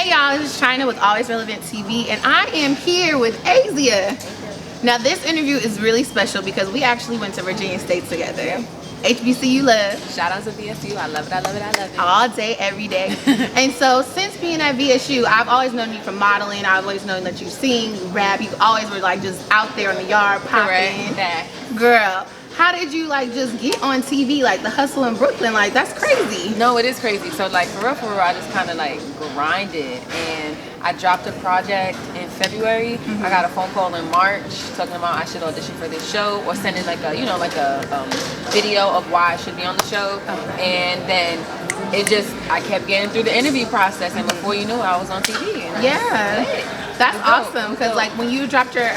Hey y'all, this is China with Always Relevant TV, and I am here with Azia. Now this interview is really special because we actually went to Virginia State together. HBCU love. Shout out to VSU. I love it, I love it, I love it. All day, every day. And so since being at VSU, I've always known you from modeling. I've always known that you sing, you rap. You always were like just out there in the yard popping. Girl, how did you like just get on TV, like the hustle in Brooklyn? Like that's crazy. No, it is crazy. So like for real, I just kind of like grinded, and I dropped a project in February. I got a phone call in March talking about I should audition for this show or sending like a video of why I should be on the show. And then I kept getting through the interview process, and before you knew it, I was on TV. And that's awesome, because like when you dropped your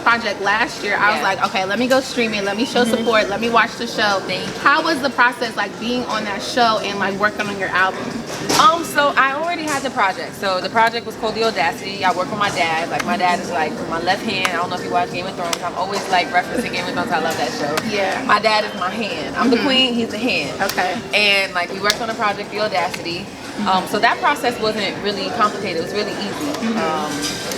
project last year, I was like, okay, let me go streaming, let me show support, let me watch the show. How was the process like being on that show and like working on your album? So I already had the project. So the project was called The Audacity. I work with my dad. Like my dad is like my left hand. I don't know if you watch Game of Thrones. I'm always like referencing Game of Thrones. I love that show. Yeah. My dad is my hand. I'm the queen, he's the hand. Okay. And like we worked on the project The Audacity. So that process wasn't really complicated. It was really easy.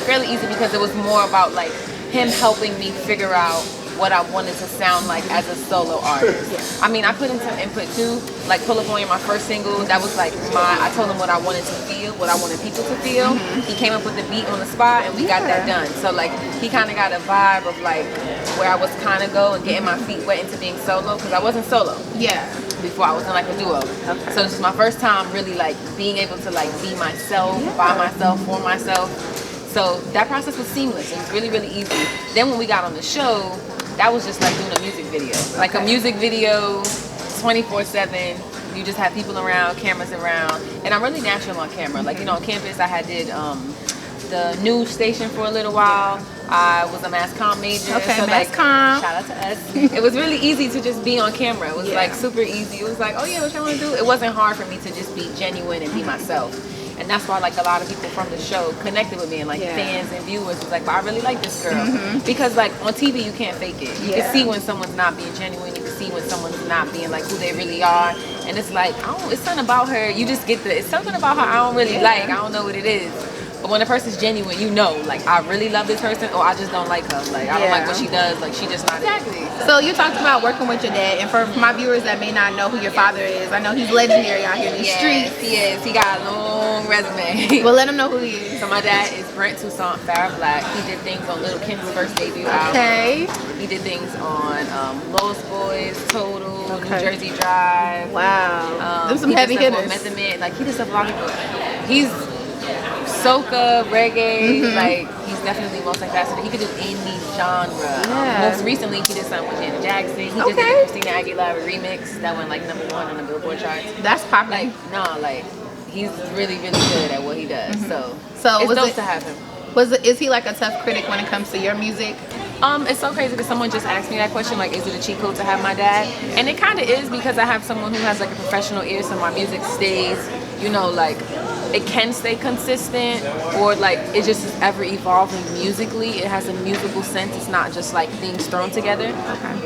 Fairly easy because it was more about like him helping me figure out what I wanted to sound like as a solo artist. I mean, I put in some input too, like Pull Up On You, my first single. That was like I told him what I wanted to feel, what I wanted people to feel. He came up with the beat on the spot, and we got that done. So like he kind of got a vibe of like where I was kind of going, getting my feet wet into being solo, because I wasn't solo. Before I was in like a duo. So this is my first time really like being able to like be myself, by myself, for myself. So that process was seamless. It was really, really easy. Then when we got on the show, that was just like doing a music video. Like a music video, 24/7. You just have people around, cameras around. And I'm really natural on camera. Like, you know, on campus I did the news station for a little while. I was a mass comm major. Okay, so mass like, comm. Shout out to us. It was really easy to just be on camera. It was like super easy. It was like, oh yeah, what y'all want to do? It wasn't hard for me to just be genuine and be myself. And that's why like a lot of people from the show connected with me, and like fans and viewers was like, well, I really like this girl. Because like on TV you can't fake it. You can see when someone's not being genuine. You can see when someone's not being like who they really are. And it's like, it's something about her. You just get it's something about her I don't really like. I don't know what it is. But when a person's genuine, you know, like I really love this person, or I just don't like her. Like I don't like what she does. Like she just not it. So you talked about working with your dad, and for my viewers that may not know who your father is, I know he's legendary out here in the streets. He is. He got a long resume. Well, let them know who he is. So my dad is Brent Toussaint Farrah Black. He did things on Little Kim's first debut album. Okay. He did things on Lost Boys, Total, New Jersey Drive. Wow. Them some heavy hitters. Method Man. Like he did stuff a lot of people. He's soca, reggae, like he's definitely multifaceted. He could do any genre. Most recently, he did something with Janet Jackson. He just did the Christina Aguilera remix that went like #1 on the Billboard charts. That's popular. Like he's really, really good at what he does. So it's dope to have him. Is he like a tough critic when it comes to your music? It's so crazy because someone just asked me that question, like, is it a cheat code to have my dad? And it kind of is, because I have someone who has like a professional ear, so my music stays, you know, like it can stay consistent, or like it just is ever evolving musically. It has a musical sense. It's not just like things thrown together.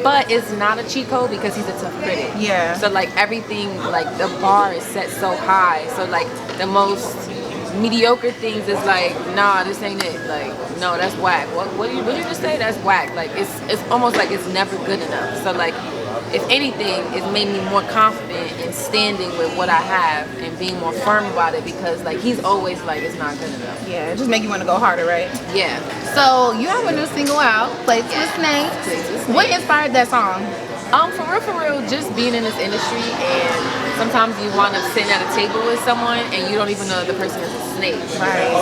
But it's not a cheat code because he's a tough critic. So like everything, like the bar is set so high. So like the most mediocre things is like, nah, this ain't it. Like, no, that's whack. What did you just say? That's whack. Like it's almost like it's never good enough. So like, if anything, it's made me more confident in standing with what I have and being more firm about it, because like he's always like, it's not good enough. It just make you want to go harder, right? So you have a new single out, Plates with Snakes. What inspired that song? For real, just being in this industry, and sometimes you wind up sitting at a table with someone and you don't even know the person is a snake.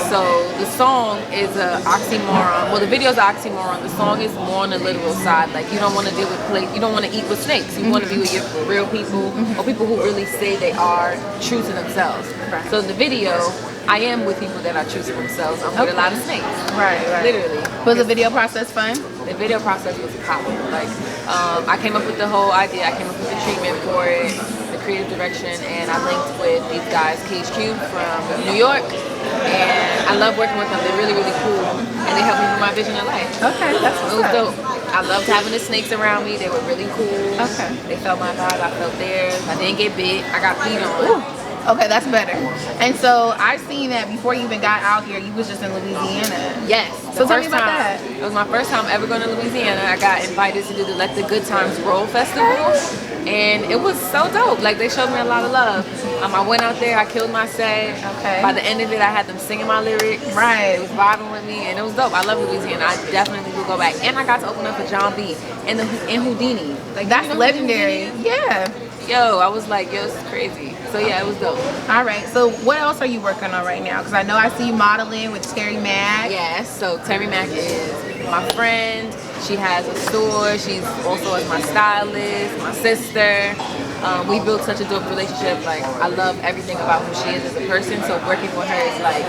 So the song is an oxymoron. Well, the video is an oxymoron. The song is more on the literal side. Like you don't want to deal with you don't want to eat with snakes. You want to be with your real people, or people who really say they are true to themselves. So in the video, I am with people that are true to themselves. I'm with a lot of snakes. Literally. Was the video process fun? The video process was powerful. Like, I came up with the whole idea. I came up with the treatment for it, the creative direction, and I linked with these guys, KHQ from New York, and I love working with them. They're really, really cool, and they help me with my vision in life. That's what's It was dope. I loved having the snakes around me. They were really cool. Okay. They felt my vibe. I felt theirs. I didn't get bit. I got peed on. Okay, that's better. And so I seen that before you even got out here, you was just in Louisiana. Yes. So tell me about that. It was my first time ever going to Louisiana. I got invited to do the Let the Good Times Roll Festival, and it was so dope. Like, they showed me a lot of love. I went out there, I killed my set. Okay. By the end of it, I had them singing my lyrics. Right. It was vibing with me, and it was dope. I love Louisiana. I definitely will go back. And I got to open up for John B. and Houdini. Like, that's legendary. Yeah. Yo, I was like, yo, this is crazy. So yeah, it was dope. All right. So what else are you working on right now? Because I know I see you modeling with Terry Mack. Yes. So Terry Mack is my friend. She has a store. She's also as my stylist, my sister. We built such a dope relationship. Like, I love everything about who she is as a person. So working with her is like,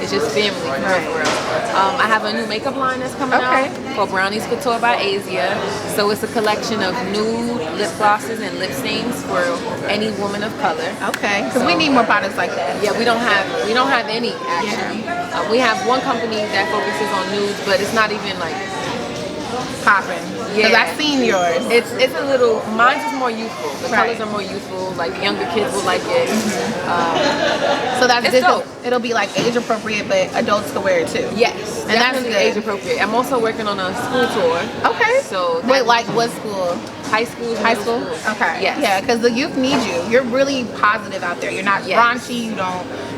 it's just family for real. I have a new makeup line that's coming out called Brownies Couture by Azia. So it's a collection of nude lip glosses and lip stains for any woman of color. Okay, because we need more products like that. Yeah, we don't have any actually. We have one company that focuses on nudes, but it's not even like popping. Because I've seen yours. It's a little, mine's is more youthful. The colors are more youthful. Like, younger kids will like it. So that's dope. It'll be like age appropriate, but adults can wear it too. Yes, and that's good. Age appropriate. I'm also working on a school tour. Okay. So wait, like what school? High school. High school. Okay. Yes. Yeah, because the youth need you. You're really positive out there. You're not raunchy.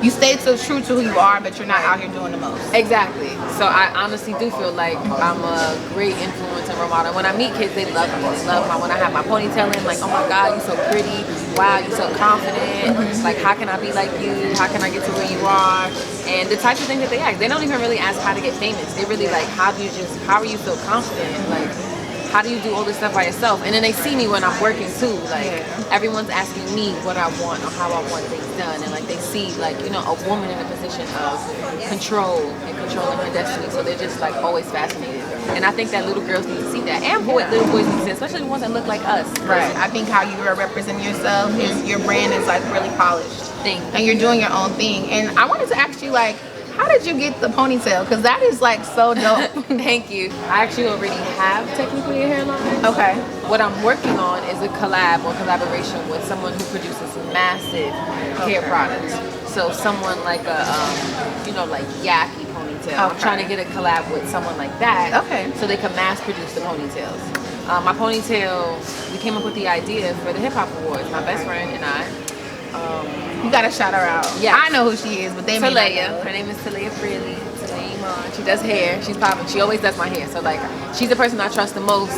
You stay so true to who you are, but you're not out here doing the most. Exactly. So I honestly do feel like I'm a great influence and role model. When I meet kids, they love me. They love when I have my ponytail in, like, oh my God, you're so pretty. Wow, you're so confident. Like, how can I be like you? How can I get to where you are? And the types of things that they ask, they don't even really ask how to get famous. They really like, how are you so confident? Like, how do you do all this stuff by yourself? And then they see me when I'm working too. Like, everyone's asking me what I want or how I want things done. And like, they see, like, you know, a woman in a position of control and controlling her destiny. So they're just like always fascinated. And I think that little girls need to see that. And little boys need to see it, especially the ones that look like us. Right. I think how you are representing yourself is your brand is like really polished. Thank you. And you're doing your own thing. And I wanted to ask you, like, how did you get the ponytail? Because that is like so dope. Thank you. I actually already have technically a hairline. Okay. What I'm working on is a collab or collaboration with someone who produces massive hair products. So someone like a, like Yaki ponytail. I'm trying to get a collab with someone like that. Okay. So they can mass produce the ponytails. My ponytail, we came up with the idea for the Hip Hop Awards. My best friend and I. You gotta shout her out. Yeah, I know who she is, but they may not know. Her name is Talia Freely. She does hair. She's popping. She always does my hair. So like, she's the person I trust the most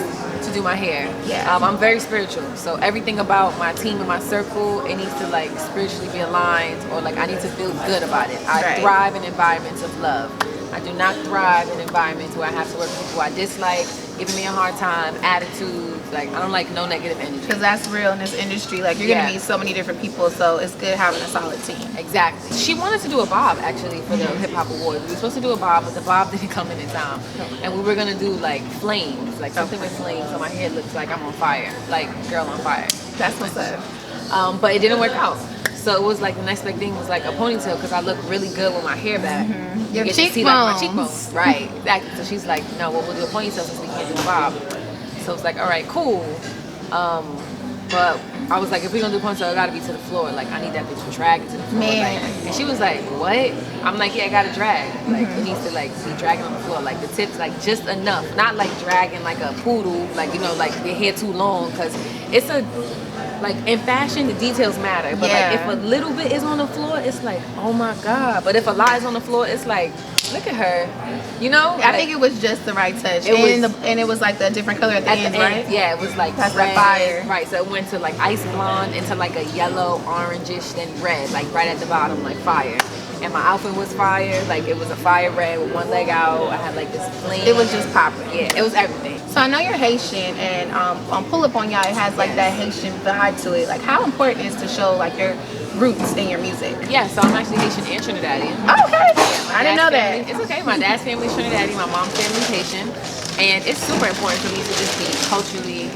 to do my hair. Yeah. I'm very spiritual. So everything about my team and my circle, it needs to like spiritually be aligned, or like I need to feel good about it. I thrive in environments of love. I do not thrive in environments where I have to work with people I dislike, giving me a hard time, attitude. Like, I don't like no negative energy. Because that's real in this industry. Like, you're going to meet so many different people, so it's good having a solid team. Exactly. She wanted to do a bob, actually, for the Hip Hop Awards. We were supposed to do a bob, but the bob didn't come in time. And we were going to do, like, flames, like something with flames, so my hair looks like I'm on fire, like Girl on Fire. That's what's up. But it didn't work out. So it was like, the next big thing was like a ponytail, because I look really good with my hair back. Your cheekbones. See, like, my cheekbones. Right, exactly. So she's like, no, well, we'll do a ponytail since we can't do a bob. So it's like, all right, cool. But I was like, if we're gonna do a ponytail, it gotta be to the floor. Like, I need that bitch to drag it to the floor. Like, and she was like, what? I'm like, yeah, I gotta drag. Like, it needs to like be dragging on the floor. Like, the tips, like, just enough. Not like dragging like a poodle, like, you know, like your hair too long. Cause it's a, like, in fashion, the details matter. But like, if a little bit is on the floor, it's like, oh my God. But if a lot is on the floor, it's like, look at her, you know? I think it was just the right touch. And it was like the different color at the end, right? Yeah, it was like that's red, fire. Right, so it went to like ice blonde into like a yellow, orangish, then red, like right at the bottom, like fire. And my outfit was fire, like it was a fire red with one leg out. I had like this flame. It was just popping. Yeah, it was everything. So I know you're Haitian, and on Pull Up On Y'all, it has like that Haitian vibe to it. Like, how important is to show like your roots in your music? Yeah, so I'm actually Haitian and Trinidadian. Oh, okay. Yeah, I didn't know that. It's okay. My dad's family is Trinidadian, my mom's family is Haitian. And it's super important for me to just be culturally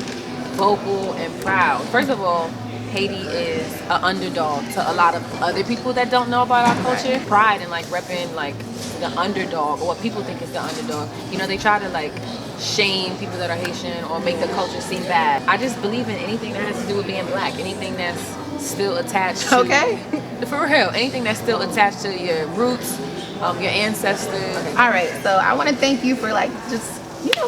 vocal and proud. First of all, Haiti is an underdog to a lot of other people that don't know about our culture. Pride in like repping like the underdog, or what people think is the underdog. You know, they try to like shame people that are Haitian or make the culture seem bad. I just believe in anything that has to do with being black, anything that's still attached to, for real, anything that's still attached to your roots, your ancestors. All right, so I want to thank you for like just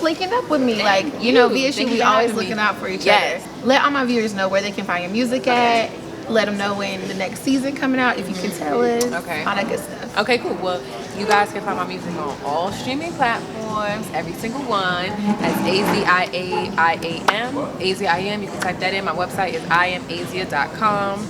linking up with me. Like, VSU, we always looking out for each other. Let all my viewers know where they can find your music at. Let them know when the next season coming out, if you can tell us. Okay. All that good stuff. Okay, cool. Well, you guys can find my music on all streaming platforms, every single one. That's AZIAIAM. AZIAM, you can type that in. My website is iamazia.com.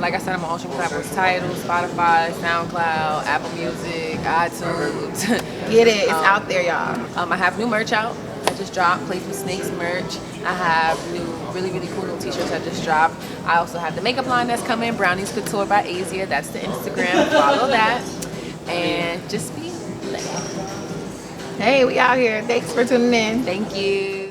Like I said, I'm on all streaming platforms: Tidal, Spotify, SoundCloud, Apple Music, iTunes. Get it. It's out there, y'all. I have new merch out. I just dropped Plays with Snakes merch. I have new, really, really cool new t-shirts I just dropped. I also have the makeup line that's coming, Brownies Couture by Azia. That's the Instagram. Follow that. And just be lit. Hey, we out here. Thanks for tuning in. Thank you.